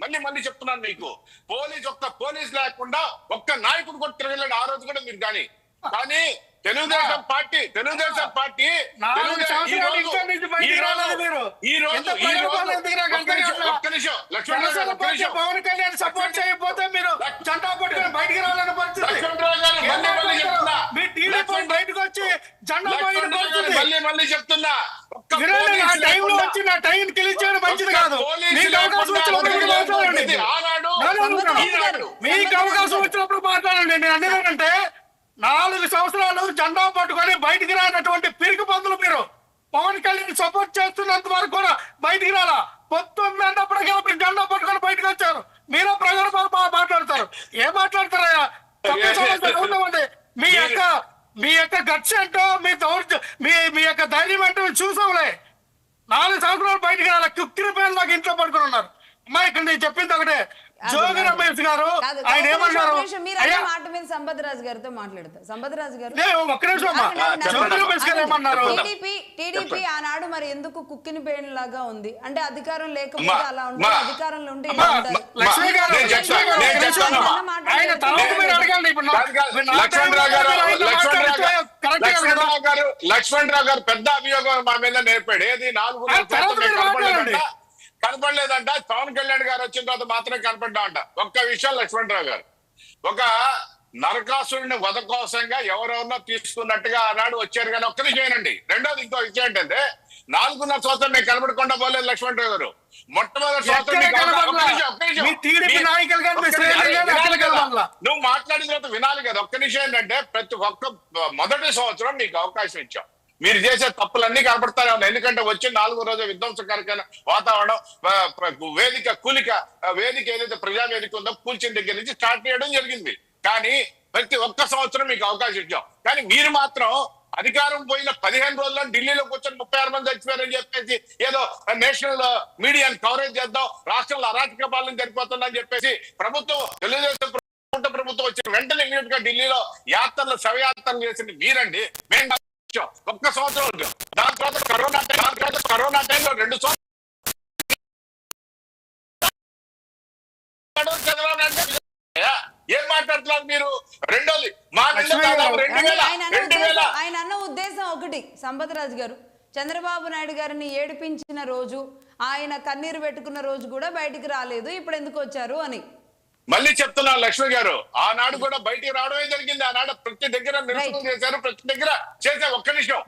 మళ్ళీ మళ్ళీ చెప్తున్నాను మీకు, పోలీస్ లేకుండా ఒక్క నాయకుడు కూడా తిరగలేడు ఆ రోజు కూడా మీరు. కానీ తెలుగుదేశం పార్టీ పవన్ కళ్యాణ్ సపోర్ట్ చేయకపోతే మీరు జెండా పట్టుకొని బయటికి రావాలని పరిస్థితి. బయటకు వచ్చి జెండా మళ్ళీ చెప్తున్నా, నా టైంలో వచ్చి నా టైం గెలిచేయడం మంచిది కాదు. మీకు అవకాశం వచ్చినప్పుడు మాట్లాడండి, మీకు అవకాశం వచ్చినప్పుడు మాట్లాడండి. నేను అనేది 4 సంవత్సరాలు జెండా పట్టుకొని బయటికి రానటువంటి పిరికి పందులు మీరు. పవన్ కళ్యాణ్ సపోర్ట్ చేస్తున్నంత వరకు కూడా బయటికి రాలా. పొత్తుంది అన్నప్పటికీ మీరు జెండా పట్టుకొని బయటకు వచ్చారు. మీరే ప్రజల మాట్లాడతారు. ఏం మాట్లాడతారయ్యా? ఉండవండి. మీ యొక్క గట్స్ ఏంటో, మీ యొక్క ధైర్యం ఏంటో చూసాంలే. 4 సంవత్సరాలు బయటికి రాలా. కుక్కిరి పేరు నాకు ఇంట్లో పడుకుని ఉన్నారు. అమ్మా ఇక్కడ నేను చెప్పింది ఒకటే, జోగి రమేష్ గారు ఆయన ఏమన్నారు? మాట మీద సంపత్ రాజు గారితో మాట్లాడతారు. సంపత్ రాజు గారు ఒక్క నిమిషం అమ్మా, జోగి రమేష్ గారు ఏమన్నారు? టీడీపీ ఆనాడు మరి ఎందుకు కుక్కిని పేరు లాగా ఉంది అంటే అధికారం లేకపోతే అలా ఉంటుంది, అధికారంలో ఉంటే లక్ష్మీ గారు ఆయన తర్వాత మీరు అడగండి. ఇప్పుడు లక్ష్మణరావు గారు పెద్ద అభియోగం మా మీద నేర్పాడు. ఏది 4 కనపడలేదంట. పవన్ కళ్యాణ్ గారు వచ్చిన తర్వాత మాత్రమే కనపడ్డా అంట. ఒక్క విషయం లక్ష్మణరావు గారు, ఒక నరకాసురుడిని వధ కోసంగా ఎవరెవరినో తీసుకున్నట్టుగా ఆనాడు వచ్చారు. కానీ ఒక్క విషయం అండి. రెండోది ఇంకో విషయం ఏంటంటే 4.5 సంవత్సరం నేను కనపడకుండా పోలేదు లక్ష్మణరావు గారు. మొట్టమొదటి సంవత్సరం నువ్వు మాట్లాడిన తర్వాత వినాలి కదా. ఒక్క నిమిషం ఏంటంటే మొదటి సంవత్సరం నీకు అవకాశం ఇచ్చాం. మీరు చేసే తప్పులన్నీ కనపడతానే ఉన్నాయి. ఎందుకంటే వచ్చి 4వ రోజు విధ్వంసకరమైన వాతావరణం, వేదిక ఏదైతే ప్రజావేదిక ఉందో కూల్చిన దగ్గర నుంచి స్టార్ట్ చేయడం జరిగింది. కానీ ప్రతి ఒక్క సంవత్సరం మీకు అవకాశం ఇచ్చాం. కానీ మీరు మాత్రం అధికారం పోయిన 15 రోజుల్లో ఢిల్లీలో కూర్చొని 36 మంది చచ్చిపోయారని చెప్పేసి ఏదో నేషనల్ మీడియాని కవరేజ్ చేద్దాం, రాష్ట్రంలో అరాచక పాలన జరిగిపోతుందని చెప్పేసి తెలుగుదేశం ప్రభుత్వం వచ్చిన వెంటనే ఇమీడియట్ గా ఢిల్లీలో శవయాత్రలు చేసింది మీరండి. మేము ఒక్క సంవత్సరం ఉంటాం. దాని తర్వాత కరోనా టైంలో 2 సంవత్సరాలు ఏం మాట్లాడుతున్నారు మీరు? రెండోది ఆయన అన్న ఉద్దేశం ఒకటి, సంపత్ రాజు గారు చంద్రబాబు నాయుడు గారిని ఏడిపించిన రోజు, ఆయన కన్నీరు పెట్టుకున్న రోజు కూడా బయటికి రాలేదు, ఇప్పుడు ఎందుకు వచ్చారు అని. మళ్ళీ చెప్తున్నారు లక్ష్మి గారు, ఆనాడు కూడా బయటికి రావడమే జరిగింది. ఆనాడు ప్రతి దగ్గర నిరసన చేశారు, ప్రతి దగ్గర చేసే. ఒక్క నిమిషం,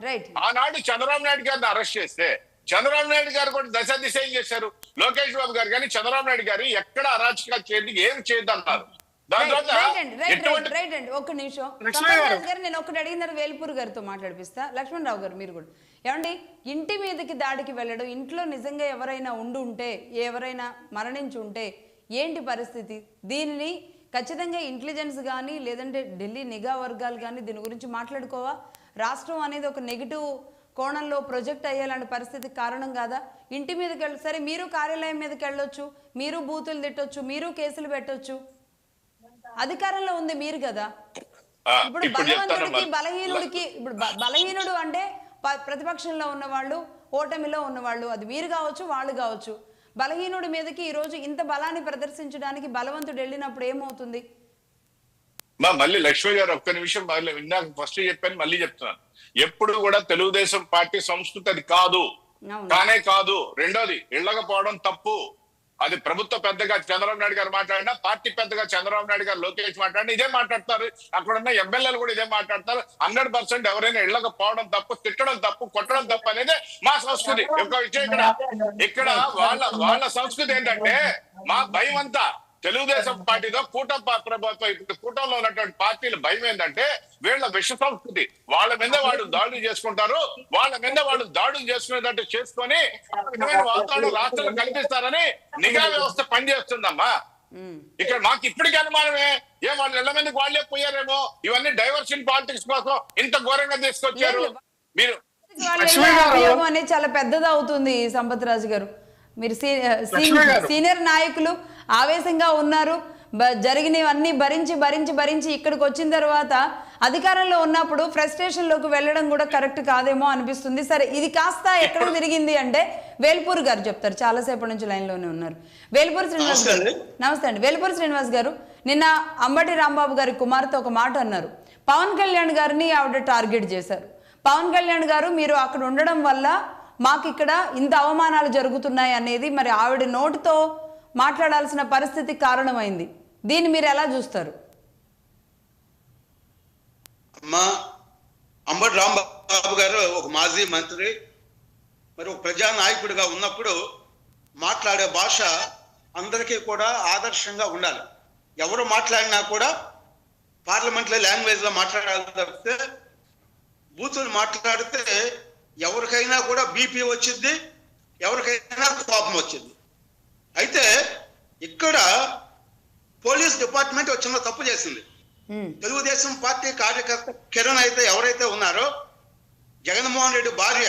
ఆనాడు చంద్రబాబు నాయుడు గారిని అరెస్ట్ చేస్తే చంద్రబాబు నాయుడు గారు కూడా దశ ఏం చేశారు? లోకేష్ బాబు గారు కానీ చంద్రబాబు నాయుడు గారు ఎక్కడ అరాచకాలు చేయండి, ఏం చేయొద్దన్నారు. ఒక్క నిమిషం నేను ఒకటి అడిగిన వేల్పూర్ గారితో మాట్లాడిపిస్తా. లక్ష్మణరావు గారు మీరు కూడా ఏమండి, ఇంటి మీదకి దాడికి వెళ్ళడం, ఇంట్లో నిజంగా ఎవరైనా ఉంటే, ఎవరైనా మరణించి ఉంటే ఏంటి పరిస్థితి? దీనిని ఖచ్చితంగా ఇంటెలిజెన్స్ కానీ లేదంటే ఢిల్లీ నిఘా వర్గాలు కానీ దీని గురించి మాట్లాడుకోవా? రాష్ట్రం అనేది ఒక నెగిటివ్ కోణంలో ప్రొజెక్ట్ అయ్యేలాంటి పరిస్థితికి కారణం కాదా? ఇంటి మీదకి సరే, మీరు కార్యాలయం మీదకి వెళ్ళొచ్చు, మీరు బూతులు తిట్టొచ్చు, మీరు కేసులు పెట్టొచ్చు, అధికారంలో ఉంది మీరు కదా. ఇప్పుడు బలవంతుడికి బలహీనుడికి, ఇప్పుడు బలహీనుడు అంటే ప్రతిపక్షంలో ఉన్నవాళ్ళు, ఓటమిలో ఉన్నవాళ్ళు, అది మీరు కావచ్చు, వాళ్ళు కావచ్చు. బలహీనుడి మీదకి ఈ రోజు ఇంత బలాన్ని ప్రదర్శించడానికి బలవంతుడు వెళ్ళినప్పుడు ఏమవుతుంది? మళ్ళీ లక్ష్మి గారు ఒక్క నిమిషం, ఇందాక ఫస్ట్ చెప్పాను, మళ్ళీ చెప్తున్నాను. ఎప్పుడు కూడా తెలుగుదేశం పార్టీ సంస్కృతి అది కాదు, కాదు. రెండోది ఇళ్ళకపోవడం తప్పు. అది ప్రభుత్వ పెద్దగా చంద్రబాబు నాయుడు గారు మాట్లాడినా, పార్టీ పెద్దగా చంద్రబాబు నాయుడు గారు లోకేష్ మాట్లాడినా ఇదే మాట్లాడతారు. అక్కడ ఉన్న ఎమ్మెల్యేలు కూడా ఇదే మాట్లాడతారు. 100% ఎవరైనా ఇళ్ళకపోవడం తప్పు, తిట్టడం తప్పు, కొట్టడం తప్పు అనేది మా సంస్కృతి. ఒక విషయం ఇక్కడ వాళ్ళ సంస్కృతి ఏంటంటే, మా భయం అంతా తెలుగుదేశం పార్టీలో కూటమిలో ఉన్నటువంటి పార్టీల భయం ఏంటంటే వీళ్ళ విష సంస్కృతి. వాళ్ళ మీద వాళ్ళు దాడులు చేసుకుంటారు, వాళ్ళ మీద వాళ్ళు దాడులు చేసుకునేటట్టు చేసుకొని వాతావరణం రాష్ట్రంలో కల్పిస్తారని నిఘా వ్యవస్థ పనిచేస్తుందమ్మా. ఇక్కడ మాకు ఇప్పటికీ అనుమానమే, వాళ్ళ ఇళ్ల మీదకి వాళ్ళే పోయారేమో. ఇవన్నీ డైవర్షన్ పాలిటిక్స్ కోసం ఇంత ఘోరంగా తీసుకొచ్చారు మీరు. అనేది చాలా పెద్దది అవుతుంది. సంపత్ రాజు గారు, మీరు సీనియర్ నాయకులు ఆవేశంగా ఉన్నారు. జరిగినవన్నీ భరించి ఇక్కడికి వచ్చిన తర్వాత అధికారంలో ఉన్నప్పుడు ఫ్రస్ట్రేషన్ లోకి వెళ్ళడం కూడా కరెక్ట్ కాదేమో అనిపిస్తుంది. సరే, ఇది కాస్త ఎక్కడ తిరిగింది అంటే వేల్పూర్ గారు చెప్తారు, చాలాసేపటి నుంచి లైన్ లోనే ఉన్నారు. వేల్పూర్ శ్రీనివాస్ గారు, నమస్తే అండి. వేల్పూర్ శ్రీనివాస్ గారు, నిన్న అంబటి రాంబాబు గారి కుమార్తె ఒక మాట అన్నారు. పవన్ కళ్యాణ్ గారిని ఆవిడ టార్గెట్ చేశారు. పవన్ కళ్యాణ్ గారు, మీరు అక్కడ ఉండడం వల్ల మాకు ఇక్కడ ఇంత అవమానాలు జరుగుతున్నాయి అనేది మరి ఆవిడ నోటితో మాట్లాడాల్సిన పరిస్థితి కారణమైంది. దీన్ని మీరు ఎలా చూస్తారు? మా అంబటి రాంబాబు గారు ఒక మాజీ మంత్రి, మరి ఒక ప్రజానాయకుడిగా ఉన్నప్పుడు మాట్లాడే భాష అందరికీ కూడా ఆదర్శంగా ఉండాలి. ఎవరు మాట్లాడినా కూడా పార్లమెంట్లో లాంగ్వేజ్లో మాట్లాడాలి తప్పితే బూతులు మాట్లాడితే ఎవరికైనా కూడా బీపీ వచ్చింది, ఎవరికైనా కోపం వచ్చింది. అయితే ఇక్కడ పోలీస్ డిపార్ట్మెంట్ ఒక చిన్న తప్పు చేసింది. తెలుగుదేశం పార్టీ కార్యకర్త కిరణ్ అయితే ఎవరైతే ఉన్నారో, జగన్మోహన్ రెడ్డి భార్య